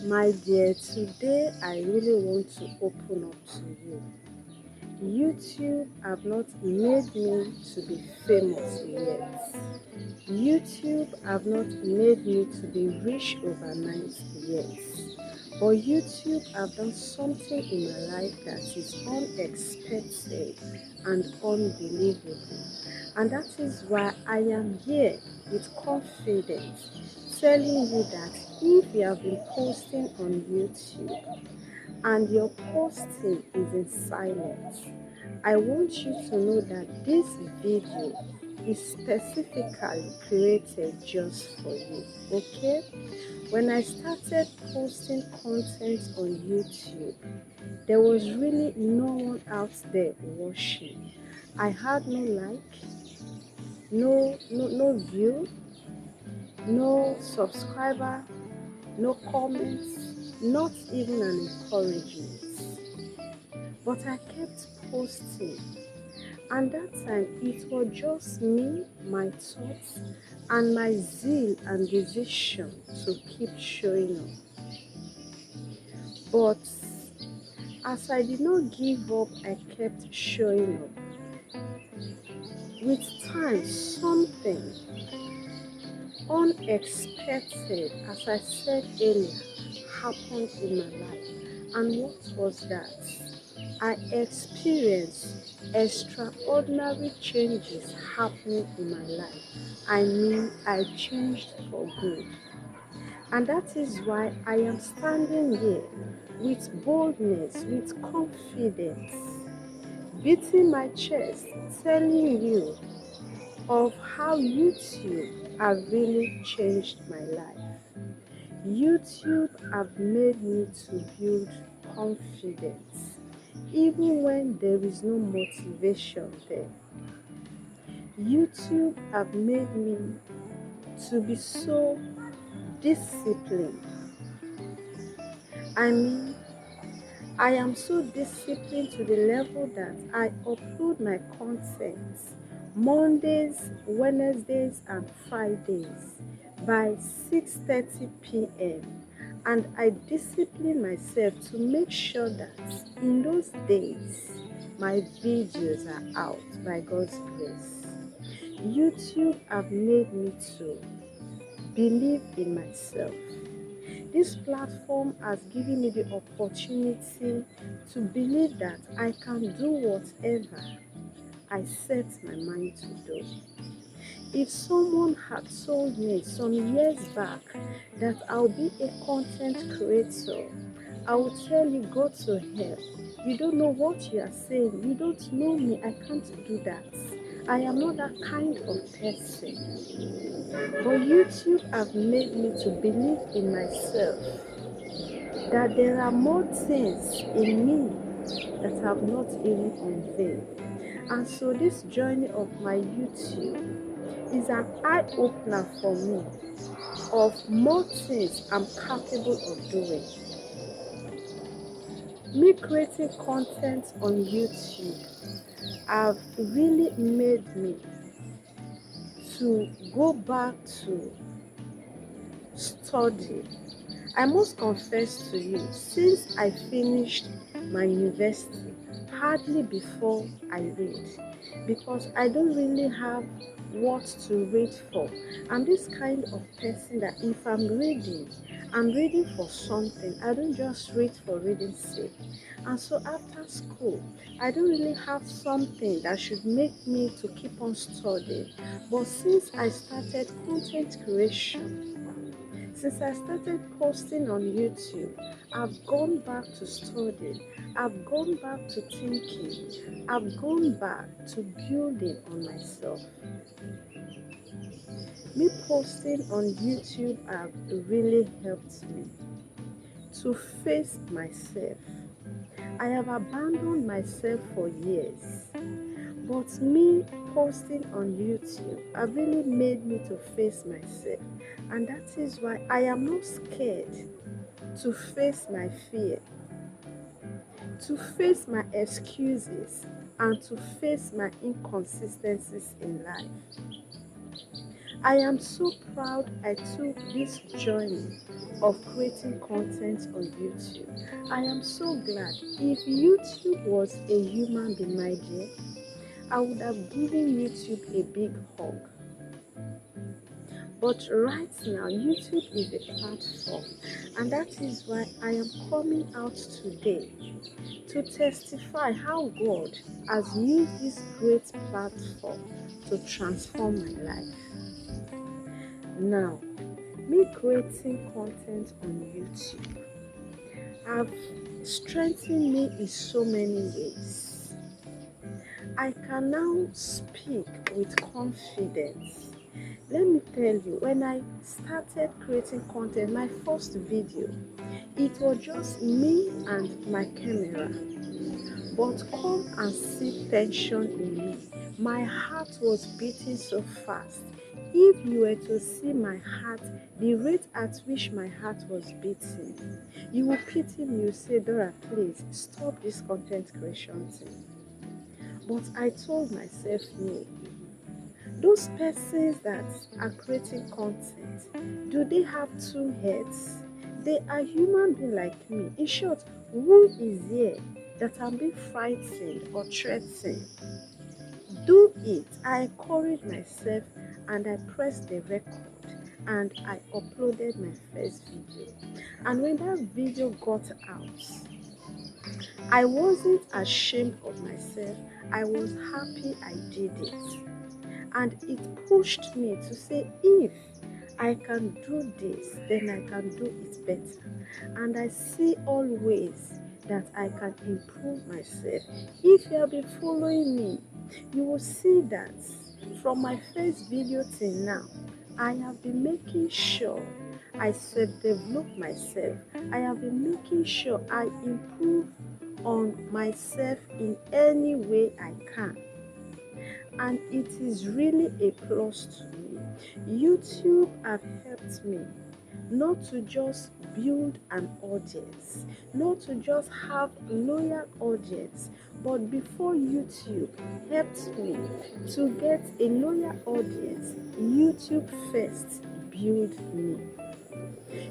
My dear, today I really want to open up to you. YouTube have not made me to be famous yet. YouTube have not made me to be rich overnight yet. But YouTube have done something in my life that is unexpected and unbelievable. And that is why I am here with confidence telling you that if you have been posting on YouTube and your posting is in silence, I want you to know that this video is specifically created just for you. Okay? When I started posting content on YouTube, there was really no one out there watching. I had no like, no view, no subscriber, no comments, not even an encouragement. But I kept posting, and that time it was just me, my thoughts, and my zeal and decision to keep showing up. But as I did not give up, I kept showing up. With time, something unexpected, as I said earlier, happened in my life. And what was that? I experienced extraordinary changes happening in my life. I mean, I changed for good. And that is why I am standing here with boldness, with confidence, beating my chest, telling you of how YouTube have really changed my life. YouTube have made me to build confidence even when there is no motivation there. YouTube have made me to be so disciplined. I mean, I am so disciplined to the level that I upload my content Mondays, Wednesdays, and Fridays by 6:30 p.m. And I discipline myself to make sure that in those days my videos are out by God's grace. YouTube have made me to believe in myself. This platform has given me the opportunity to believe that I can do whatever I set my mind to do. If someone had told me some years back that I'll be a content creator, I would tell you, go to hell. You don't know what you are saying. You don't know me. I can't do that. I am not that kind of person. But YouTube have made me to believe in myself that there are more things in me that have not even unveiled. And so this journey of my YouTube is an eye-opener for me of more things I'm capable of doing. Me creating content on YouTube have really made me to go back to study. I must confess to you, since I finished my university, hardly before I read, because I don't really have what to read for. I'm this kind of person that if I'm reading for something. I don't just read for reading's sake. And so after school, I don't really have something that should make me to keep on studying. But since I started content creation, since I started posting on YouTube, I've gone back to studying, I've gone back to thinking, I've gone back to building on myself. Me posting on YouTube have really helped me to face myself. I have abandoned myself for years, but me posting on YouTube have really made me to face myself, and that is why I am not scared to face my fear, to face my excuses, and to face my inconsistencies in life. I am so proud I took this journey of creating content on YouTube. I am so glad. If YouTube was a human being, my dear, I would have given YouTube a big hug. But right now, YouTube is a platform, and that is why I am coming out today to testify how God has used this great platform to transform my life. Now, me creating content on YouTube have strengthened me in so many ways. I can now speak with confidence. Let me tell you, when I started creating content, my first video, it was just me and my camera. But come and see tension in me. My heart was beating so fast. If you were to see my heart, the rate at which my heart was beating, you will pity me. You say, Dora, please stop this content creation thing. But I told myself, no. Those persons that are creating content, do they have two heads? They are human beings like me. In short, who is here that I'm being frightened or threatened? Do it. I encouraged myself and I pressed the record and I uploaded my first video. And when that video got out, I wasn't ashamed of myself. I was happy I did it. And it pushed me to say, if I can do this, then I can do it better. And I see always that I can improve myself. If you have been following me, you will see that from my first video till now, I have been making sure I self-develop myself. I have been making sure I improve on myself in any way I can. And it is really a plus to me. YouTube have helped me not to just build an audience, not to just have loyal audience, but before YouTube helped me to get a loyal audience, YouTube first built me.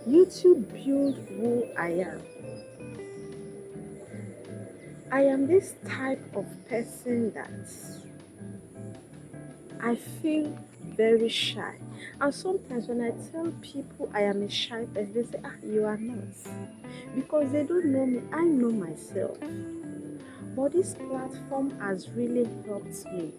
YouTube built who I am. I am this type of person that I feel very shy. And sometimes when I tell people I am a shy person, they say, you are not. Because they don't know me. I know myself. But this platform has really helped me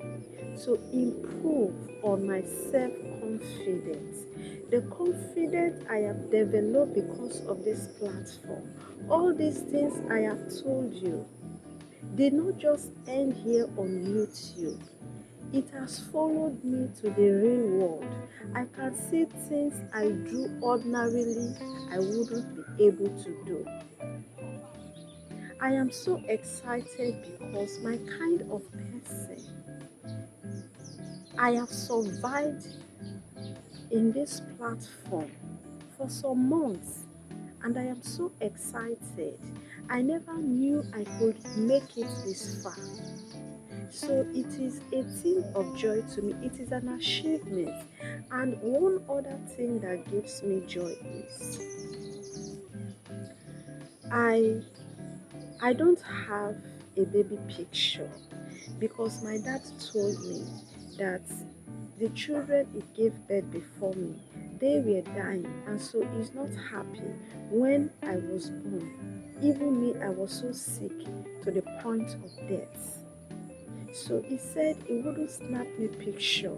to improve on my self-confidence. The confidence I have developed because of this platform. All these things I have told you, they not just end here on YouTube. It has followed me to the real world. I can see things I do ordinarily I wouldn't be able to do. I am so excited because my kind of person, I have survived in this platform for some months and I am so excited. I never knew I could make it this far. So it is a thing of joy to me. It is an achievement. And one other thing that gives me joy is I don't have a baby picture because my dad told me that the children he gave birth before me, they were dying, and so he's not happy when I was born. Even me, I was so sick to the point of death. So he said he wouldn't snap me picture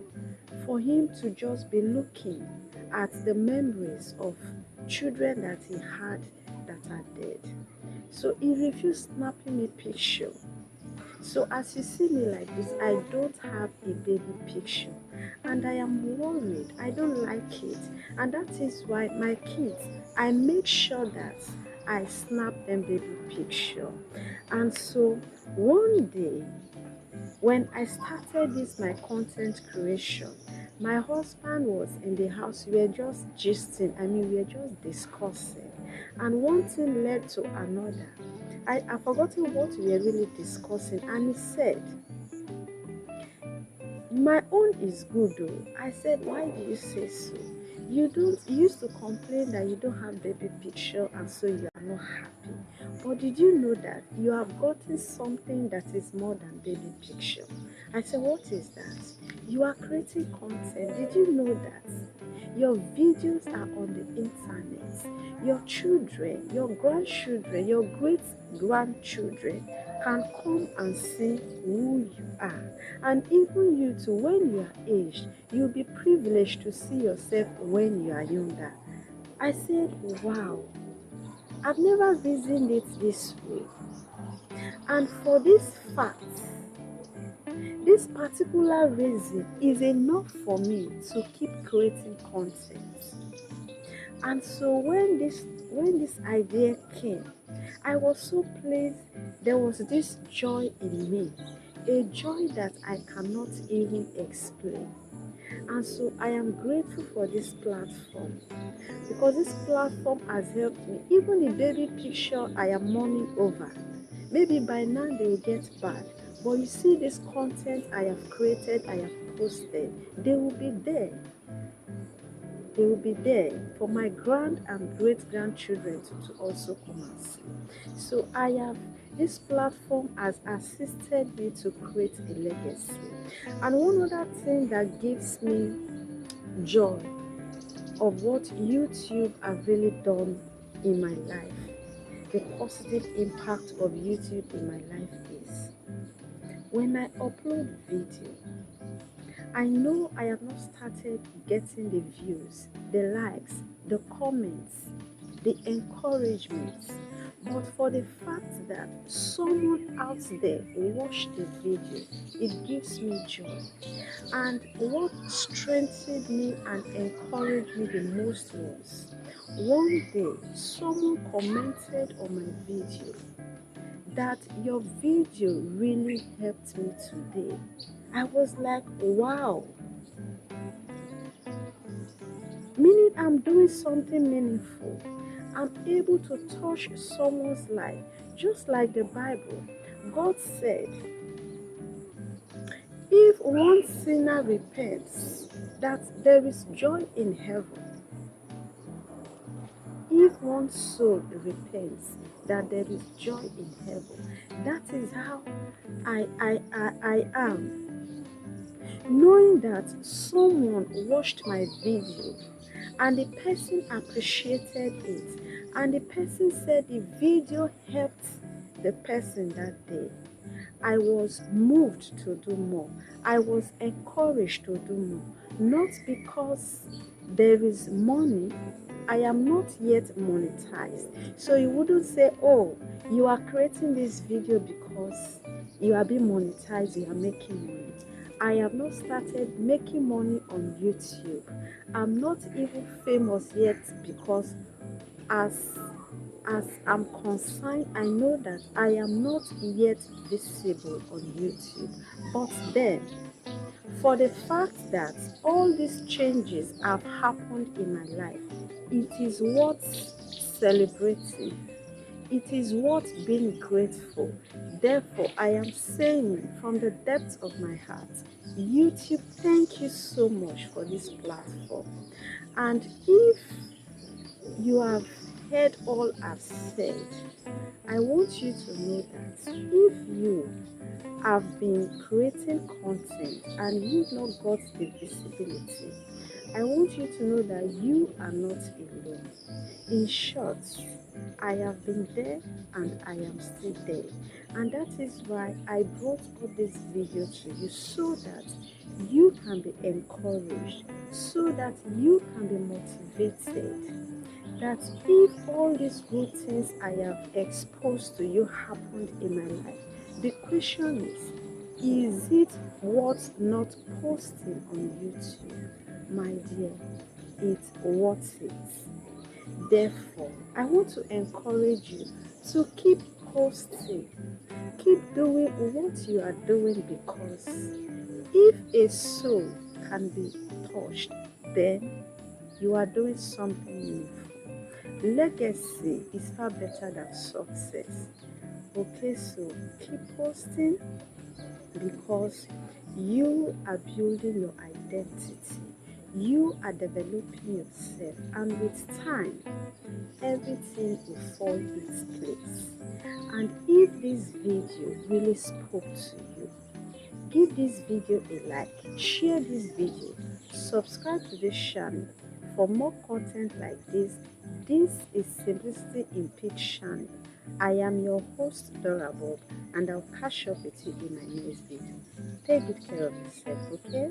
for him to just be looking at the memories of children that he had that are dead. So he refused snapping me picture. So as you see me like this, I don't have a baby picture and I am worried. I don't like it, and that is why my kids, I make sure that I snap them baby picture. And so one day when I started this my content creation, my husband was in the house. We were just gisting. We were just discussing, and one thing led to another. I've forgotten what we were really discussing, and he said, my own is good though. I said, why do you say so? You used to complain that you don't have baby picture and so you are not happy. But did you know that you have gotten something that is more than baby picture? I said, what is that? You are creating content. Did you know that your videos are on the internet? Your children, your grandchildren, your great grandchildren can come and see who you are. And even you too, when you are aged, you'll be privileged to see yourself when you are younger. I said, wow, I've never reasoned it this way. And for this fact, this particular reason is enough for me to keep creating content. And so when this idea came, I was so pleased. There was this joy in me, a joy that I cannot even explain. And so I am grateful for this platform, because this platform has helped me. Even the baby picture I am mourning over, maybe by now they will get bad. But you see this content I have created, I have posted, they will be there. They will be there for my grand and great grandchildren to also come and see. So this platform has assisted me to create a legacy. And one other thing that gives me joy of what YouTube have really done in my life, the positive impact of YouTube in my life is when I upload video, I know I have not started getting the views, the likes, the comments, the encouragements, but for the fact that someone out there watched the video, it gives me joy. And what strengthened me and encouraged me the most was one day someone commented on my video that your video really helped me today. I was like, wow, meaning I'm doing something meaningful. I'm able to touch someone's life. Just like the Bible, God said, if one sinner repents, that there is joy in heaven. If one soul repents, that there is joy in heaven. That is how I am. Knowing that someone watched my video and the person appreciated it, and the person said the video helped the person that day, I was moved to do more. I was encouraged to do more. Not because there is money. I am not yet monetized. So you wouldn't say, oh, you are creating this video because you are being monetized, you are making money. I have not started making money on YouTube. I'm not even famous yet, because as I'm concerned, I know that I am not yet visible on YouTube. But then, for the fact that all these changes have happened in my life, it is worth celebrating. It is worth being grateful. Therefore, I am saying from the depths of my heart, YouTube, thank you so much for this platform. And if you have heard all I've said, I want you to know that if you have been creating content and you've not got the visibility, I want you to know that you are not alone. In short, I have been there and I am still there. And that is why I brought up this video to you, so that you can be encouraged, so that you can be motivated. That if all these good things I have exposed to you happened in my life, the question is it worth not posting on YouTube? My dear, it's worth it. Therefore, I want to encourage you to keep posting, keep doing what you are doing, because if a soul can be touched, then you are doing something meaningful. Legacy is far better than success. Okay, so keep posting, because you are building your identity. You are developing yourself, and with time, everything will fall its place. And if this video really spoke to you, give this video a like, share this video, subscribe to this channel for more content like this. This is Simplicity in Peach channel. I am your host Dora, and I'll catch up with you in my next video. Take good care of yourself, okay?